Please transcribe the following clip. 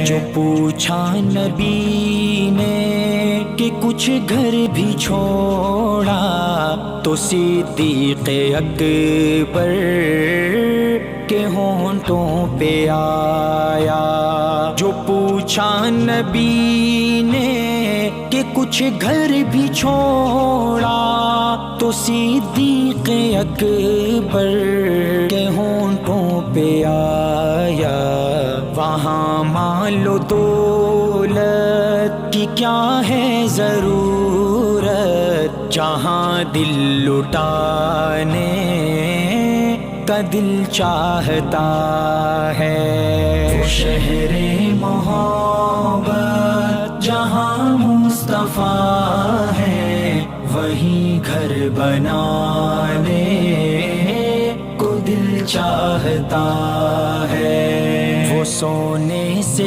جو پوچھا نبی نے کہ کچھ گھر بھی چھوڑا تو صدیق اکبر کے ہونٹوں پہ آیا۔ جو پوچھا نبی نے کہ کچھ گھر بھی چھوڑا تو صدیق اکبر کے ہونٹوں پہ آیا۔ وہاں مال و دولت کی کیا ہے ضرورت، جہاں دل لٹانے کا دل چاہتا ہے۔ وہ شہر محبت جہاں مصطفیٰ ہے، وہیں گھر بنانے کو دل چاہتا ہے۔ وہ سونے سے